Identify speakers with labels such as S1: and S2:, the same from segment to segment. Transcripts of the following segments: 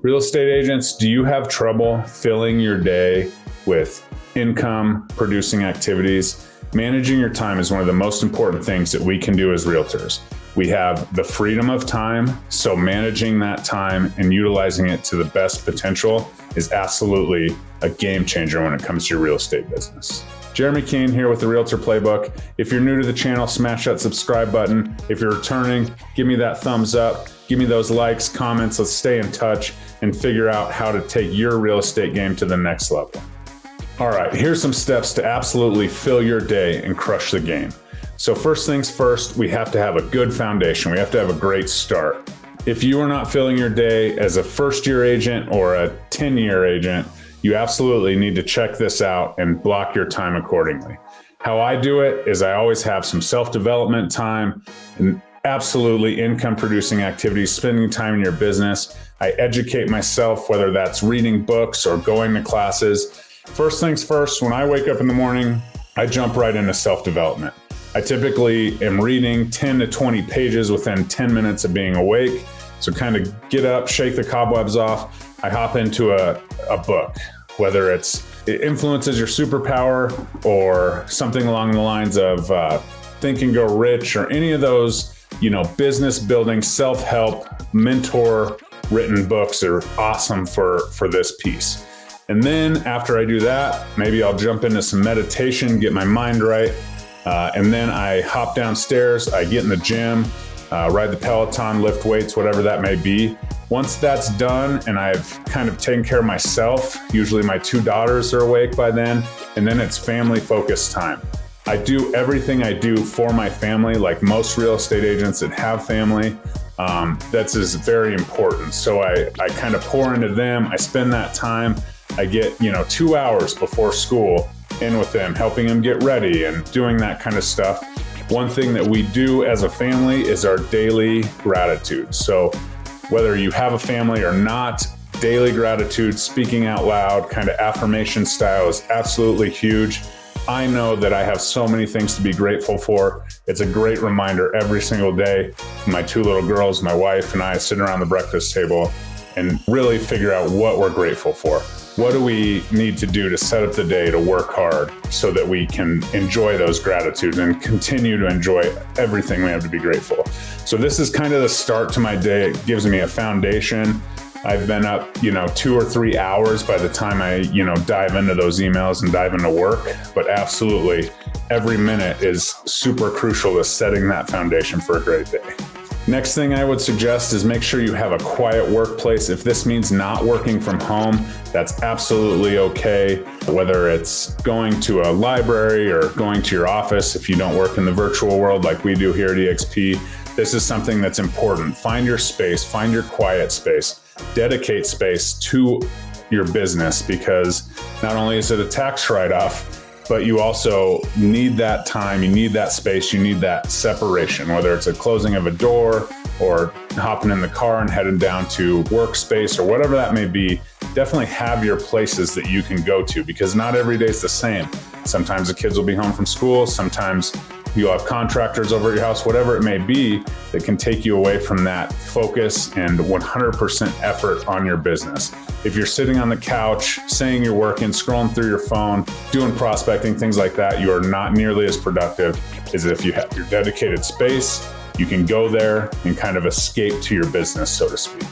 S1: Real estate agents, do you have trouble filling your day with income producing activities? Managing your time is one of the most important things that we can do as realtors. We have the freedom of time, so managing that time and utilizing it to the best potential is absolutely a game changer when it comes to your real estate business. Jeremy Kane here with the Realtor Playbook. If you're new to the channel, smash that subscribe button. If you're returning, give me that thumbs up. Give me those likes, comments. Let's stay in touch and figure out how to take your real estate game to the next level. All right, here's some steps to absolutely fill your day and crush the game. So first things first, we have to have a good foundation. We have to have a great start. If you are not filling your day as a first-year agent or a 10-year agent, you absolutely need to check this out and block your time accordingly. How I do it is I always have some self-development time and absolutely income-producing activities, spending time in your business. I educate myself, whether that's reading books or going to classes. First things first, when I wake up in the morning, I jump right into self-development. I typically am reading 10 to 20 pages within 10 minutes of being awake. So kind of get up, shake the cobwebs off. I hop into a book, whether it influences your superpower or something along the lines of Think and Grow Rich or any of those, business building, self-help, mentor written books are awesome for this piece. And then after I do that, maybe I'll jump into some meditation, get my mind right. And then I hop downstairs, I get in the gym, ride the Peloton, lift weights, whatever that may be. Once that's done and I've kind of taken care of myself, usually my 2 daughters are awake by then, and then it's family focused time. I do everything I do for my family, like most real estate agents that have family. That's very important. So I kind of pour into them. I spend that time. I get, 2 hours before school in with them, helping them get ready and doing that kind of stuff. One thing that we do as a family is our daily gratitude. So whether you have a family or not, daily gratitude, speaking out loud, kind of affirmation style is absolutely huge. I know that I have so many things to be grateful for. It's a great reminder every single day. My 2 little girls, my wife, and I sit around the breakfast table and really figure out what we're grateful for. What do we need to do to set up the day to work hard so that we can enjoy those gratitudes and continue to enjoy everything we have to be grateful? So this is kind of the start to my day. It gives me a foundation. I've been up, 2 or 3 hours by the time I, dive into those emails and dive into work. But absolutely, every minute is super crucial to setting that foundation for a great day. Next thing I would suggest is make sure you have a quiet workplace. If this means not working from home, that's absolutely okay. Whether it's going to a library or going to your office, if you don't work in the virtual world like we do here at EXP, this is something that's important. Find your space, find your quiet space, dedicate space to your business, because not only is it a tax write-off, but you also need that time, you need that space, you need that separation, whether it's a closing of a door or hopping in the car and heading down to workspace or whatever that may be. Definitely have your places that you can go to, because not every day is the same. Sometimes the kids will be home from school, sometimes you'll have contractors over at your house, whatever it may be that can take you away from that focus and 100% effort on your business. If you're sitting on the couch, saying you're working, scrolling through your phone, doing prospecting, things like that, you are not nearly as productive as if you have your dedicated space. You can go there and kind of escape to your business, so to speak.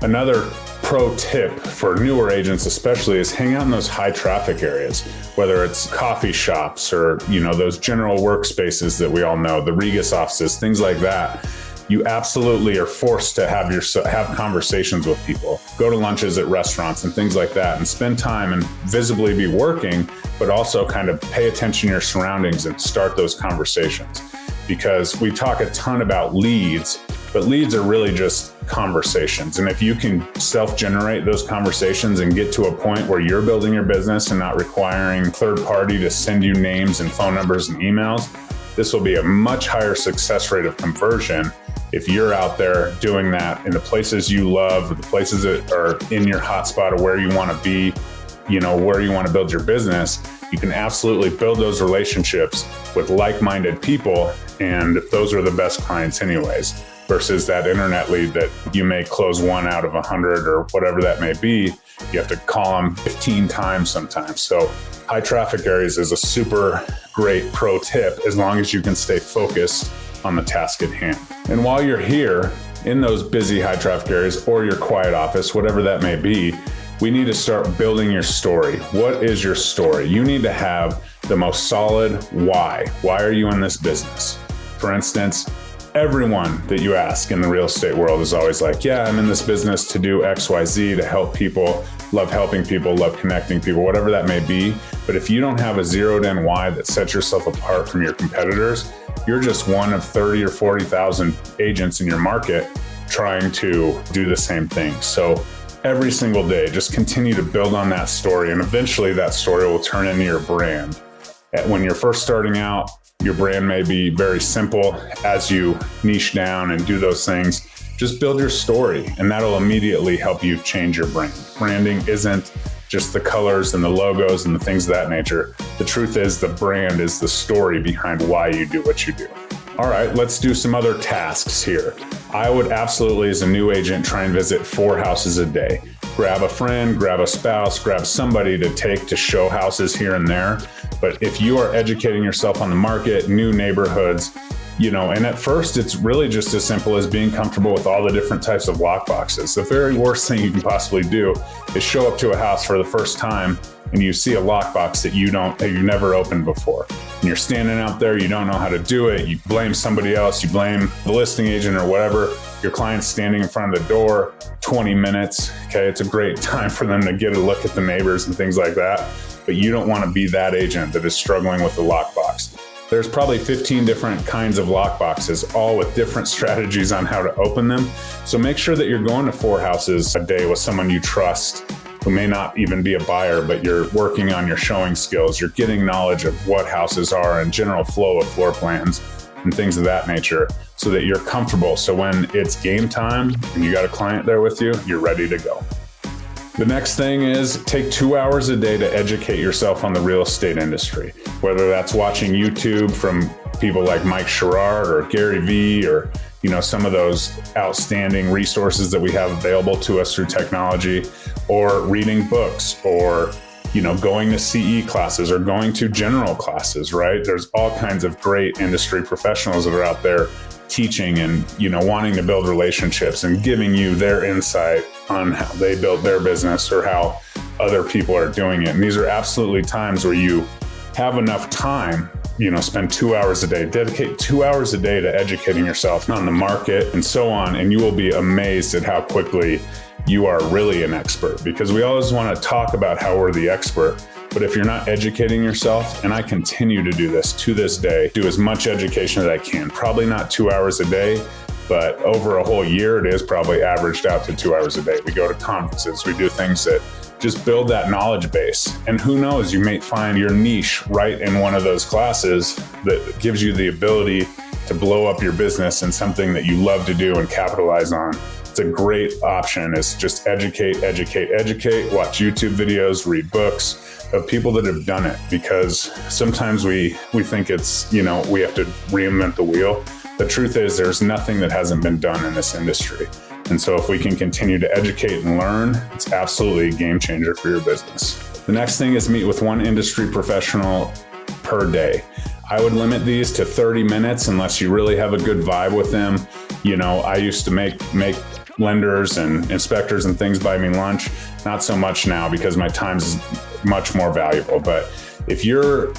S1: Another pro tip for newer agents especially is hang out in those high traffic areas, whether it's coffee shops or, those general workspaces that we all know, the Regus offices, things like that. You absolutely are forced to have conversations with people, go to lunches at restaurants and things like that, and spend time and visibly be working, but also kind of pay attention to your surroundings and start those conversations. Because we talk a ton about leads, but leads are really just conversations. And if you can self-generate those conversations and get to a point where you're building your business and not requiring third party to send you names and phone numbers and emails, this will be a much higher success rate of conversion if you're out there doing that in the places you love, or the places that are in your hotspot of where you want to be, where you want to build your business. You can absolutely build those relationships with like-minded people, and those are the best clients anyways. versus that internet lead that you may close 1 out of 100 or whatever that may be. You have to call them 15 times sometimes. So high traffic areas is a super great pro tip as long as you can stay focused on the task at hand. And while you're here in those busy high traffic areas or your quiet office, whatever that may be, we need to start building your story. What is your story? You need to have the most solid why. Why are you in this business? For instance, everyone that you ask in the real estate world is always like, yeah, I'm in this business to do X, Y, Z, to help people, love helping people, love connecting people, whatever that may be. But if you don't have a zeroed in why that sets yourself apart from your competitors, you're just one of 30 or 40,000 agents in your market trying to do the same thing. So every single day, just continue to build on that story, and eventually that story will turn into your brand. When you're first starting out, your brand may be very simple. As you niche down and do those things, just build your story, and that'll immediately help you change your brand. Branding isn't just the colors and the logos and the things of that nature. The truth is the brand is the story behind why you do what you do. All right, let's do some other tasks here. I would absolutely, as a new agent, try and visit 4 houses a day. Grab a friend, grab a spouse, grab somebody to take to show houses here and there. But if you are educating yourself on the market, new neighborhoods, and at first it's really just as simple as being comfortable with all the different types of lock boxes. The very worst thing you can possibly do is show up to a house for the first time and you see a lockbox that you never opened before. And you're standing out there, you don't know how to do it, you blame somebody else, you blame the listing agent or whatever. Your client's standing in front of the door, 20 minutes. Okay, it's a great time for them to get a look at the neighbors and things like that. But you don't want to be that agent that is struggling with the lockbox. There's probably 15 different kinds of lockboxes, all with different strategies on how to open them. So make sure that you're going to 4 houses a day with someone you trust, who may not even be a buyer, but you're working on your showing skills. You're getting knowledge of what houses are and general flow of floor plans and things of that nature so that you're comfortable. So when it's game time and you got a client there with you, you're ready to go. The next thing is take 2 hours a day to educate yourself on the real estate industry, whether that's watching YouTube from people like Mike Sherrard or Gary Vee or some of those outstanding resources that we have available to us through technology, or reading books, or going to CE classes or going to general classes, right? There's all kinds of great industry professionals that are out there teaching and wanting to build relationships and giving you their insight on how they built their business or how other people are doing it. And these are absolutely times where you have enough time, spend 2 hours a day, dedicate 2 hours a day to educating yourself on the market and so on. And you will be amazed at how quickly you are really an expert, because we always want to talk about how we're the expert. But if you're not educating yourself, and I continue to do this to this day, do as much education as I can, probably not 2 hours a day, but over a whole year, it is probably averaged out to 2 hours a day. We go to conferences, we do things that just build that knowledge base. And who knows, you may find your niche right in one of those classes that gives you the ability to blow up your business in something that you love to do and capitalize on. It's a great option, is just educate, watch YouTube videos, read books of people that have done it, because sometimes we think it's, we have to reinvent the wheel. The truth is there's nothing that hasn't been done in this industry. And so if we can continue to educate and learn, it's absolutely a game changer for your business. The next thing is meet with one industry professional per day. I would limit these to 30 minutes unless you really have a good vibe with them. I used to make lenders and inspectors and things buy me lunch. Not so much now because my time is much more valuable. But if you're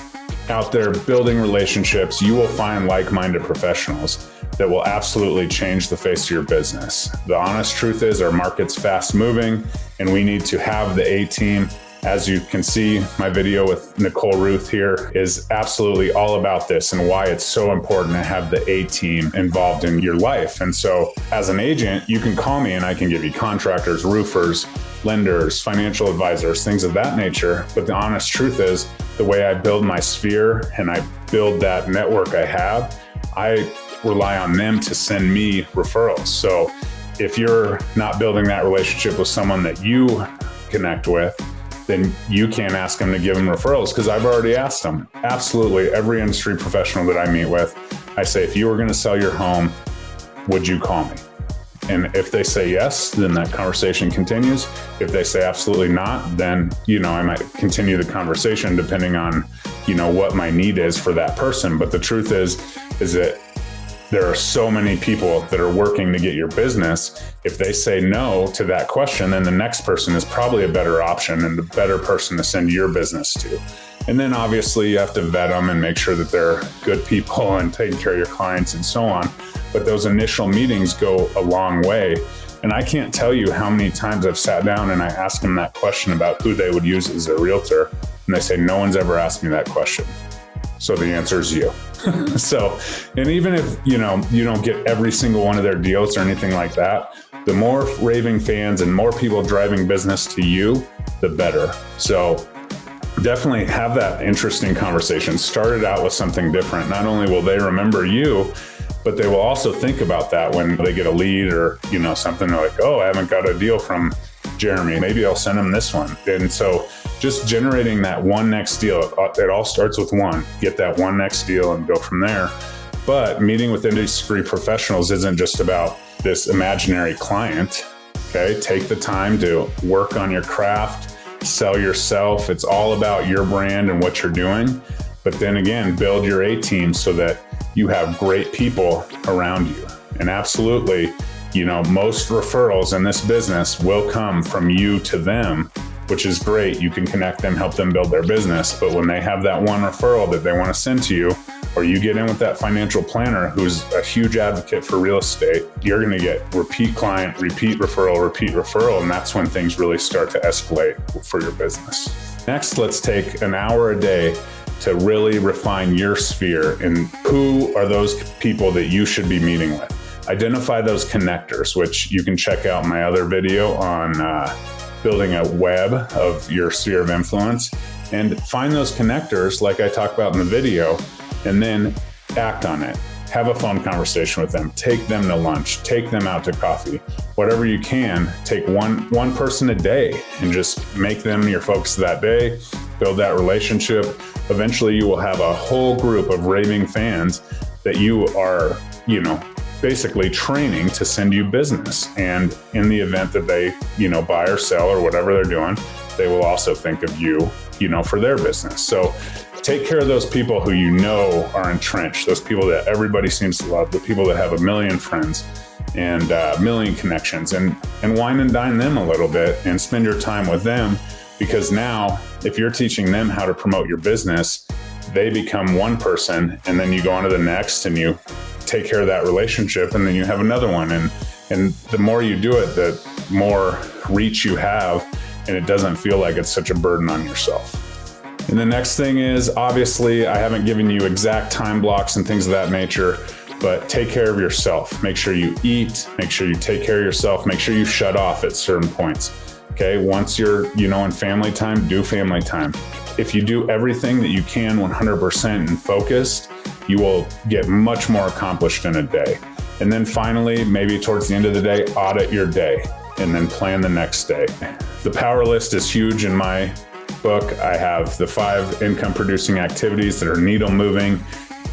S1: out there building relationships, you will find like-minded professionals that will absolutely change the face of your business. The honest truth is our market's fast moving and we need to have the A-team. As you can see, my video with Nicole Ruth here is absolutely all about this and why it's so important to have the A-team involved in your life. And so as an agent, you can call me and I can give you contractors, roofers, lenders, financial advisors, things of that nature. But the honest truth is the way I build my sphere and I build that network I have, I rely on them to send me referrals. So if you're not building that relationship with someone that you connect with, then you can't ask them to give them referrals, because I've already asked them. Absolutely every industry professional that I meet with, I say, if you were going to sell your home would you call me? And if they say yes, then that conversation continues. If they say absolutely not, then, I might continue the conversation depending on, what my need is for that person. But the truth is that there are so many people that are working to get your business. If they say no to that question, then the next person is probably a better option and a better person to send your business to. And then obviously you have to vet them and make sure that they're good people and taking care of your clients and so on. But those initial meetings go a long way. And I can't tell you how many times I've sat down and I asked them that question about who they would use as a realtor. And they say, no one's ever asked me that question. So the answer is you. So, and even if, you don't get every single one of their deals or anything like that, the more raving fans and more people driving business to you, the better. So definitely have that interesting conversation. Start it out with something different. Not only will they remember you, but they will also think about that when they get a lead or, something like, oh, I haven't got a deal from Jeremy. Maybe I'll send him this one. And so just generating that one next deal, it all starts with one. Get that one next deal and go from there. But meeting with industry professionals isn't just about this imaginary client. Okay. Take the time to work on your craft, sell yourself. It's all about your brand and what you're doing. But then again, build your A team so that you have great people around you. And absolutely, most referrals in this business will come from you to them, which is great. You can connect them, help them build their business. But when they have that one referral that they want to send to you, or you get in with that financial planner who's a huge advocate for real estate, you're going to get repeat client, repeat referral. And that's when things really start to escalate for your business. Next, let's take an hour a day to really refine your sphere and who are those people that you should be meeting with. Identify those connectors, which you can check out my other video on building a web of your sphere of influence, and find those connectors like I talked about in the video, and then act on it. Have a phone conversation with them, take them to lunch, take them out to coffee, whatever you can. Take one person a day and just make them your focus that day, build that relationship. Eventually you will have a whole group of raving fans that you are, basically training to send you business. And in the event that they, buy or sell or whatever they're doing, they will also think of you, for their business. So take care of those people who are entrenched, those people that everybody seems to love, the people that have a million friends and a million connections, and wine and dine them a little bit and spend your time with them. Because now if you're teaching them how to promote your business, they become one person, and then you go on to the next and you take care of that relationship, and then you have another one. And the more you do it, the more reach you have, and it doesn't feel like it's such a burden on yourself. And the next thing is, obviously, I haven't given you exact time blocks and things of that nature, but take care of yourself. Make sure you eat, make sure you take care of yourself, make sure you shut off at certain points. Okay, once you're, in family time, do family time. If you do everything that you can 100% and focused, you will get much more accomplished in a day. And then finally, maybe towards the end of the day, audit your day and then plan the next day. The power list is huge in my book. I have the 5 income producing activities that are needle moving,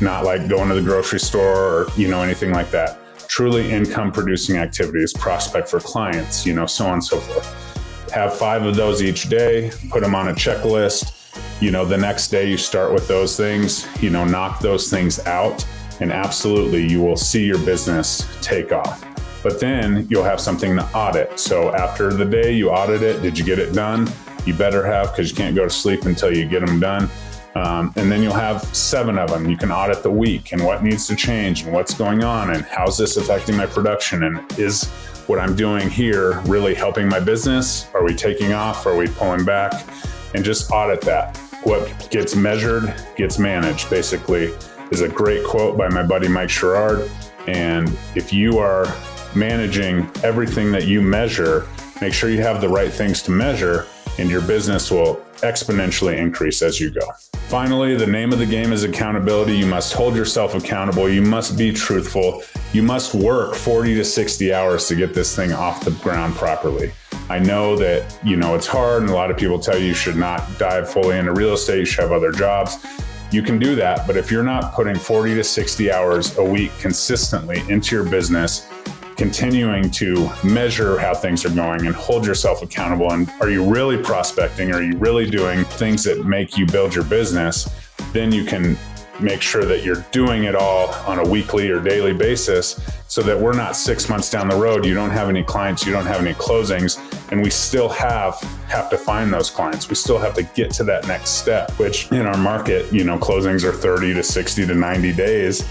S1: not like going to the grocery store or, anything like that. Truly income producing activities, prospect for clients, so on and so forth. Have 5 of those each day, put them on a checklist. The next day you start with those things, knock those things out, and absolutely you will see your business take off. But then you'll have something to audit. So after the day you audit it, did you get it done? You better have, because you can't go to sleep until you get them done. And then you'll have 7 of them. You can audit the week and what needs to change and what's going on and how's this affecting my production, and is what I'm doing here really helping my business? Are we taking off? Are we pulling back? And just audit that. What gets measured gets managed, basically, is a great quote by my buddy Mike Sherrard. And if you are managing everything that you measure, make sure you have the right things to measure, and your business will exponentially increase as you go. Finally, the name of the game is accountability. You must hold yourself accountable. You must be truthful. You must work 40 to 60 hours to get this thing off the ground properly. I know that, it's hard, and a lot of people tell you should not dive fully into real estate. You should have other jobs. you can do that. But if you're not putting 40 to 60 hours a week consistently into your business, continuing to measure how things are going and hold yourself accountable, and are you really prospecting? Are you really doing things that make you build your business? Then you can make sure that you're doing it all on a weekly or daily basis, so that we're not 6 months down the road, you don't have any clients, you don't have any closings, and we still have to find those clients. We still have to get to that next step, which in our market, closings are 30 to 60 to 90 days.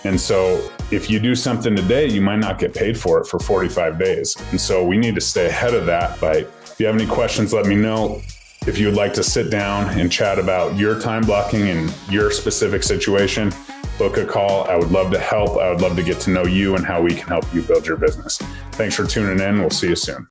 S1: And so if you do something today, you might not get paid for it for 45 days. And so we need to stay ahead of that. But if you have any questions, let me know. If you would like to sit down and chat about your time blocking and your specific situation, book a call. I would love to help. I would love to get to know you and how we can help you build your business. Thanks for tuning in. We'll see you soon.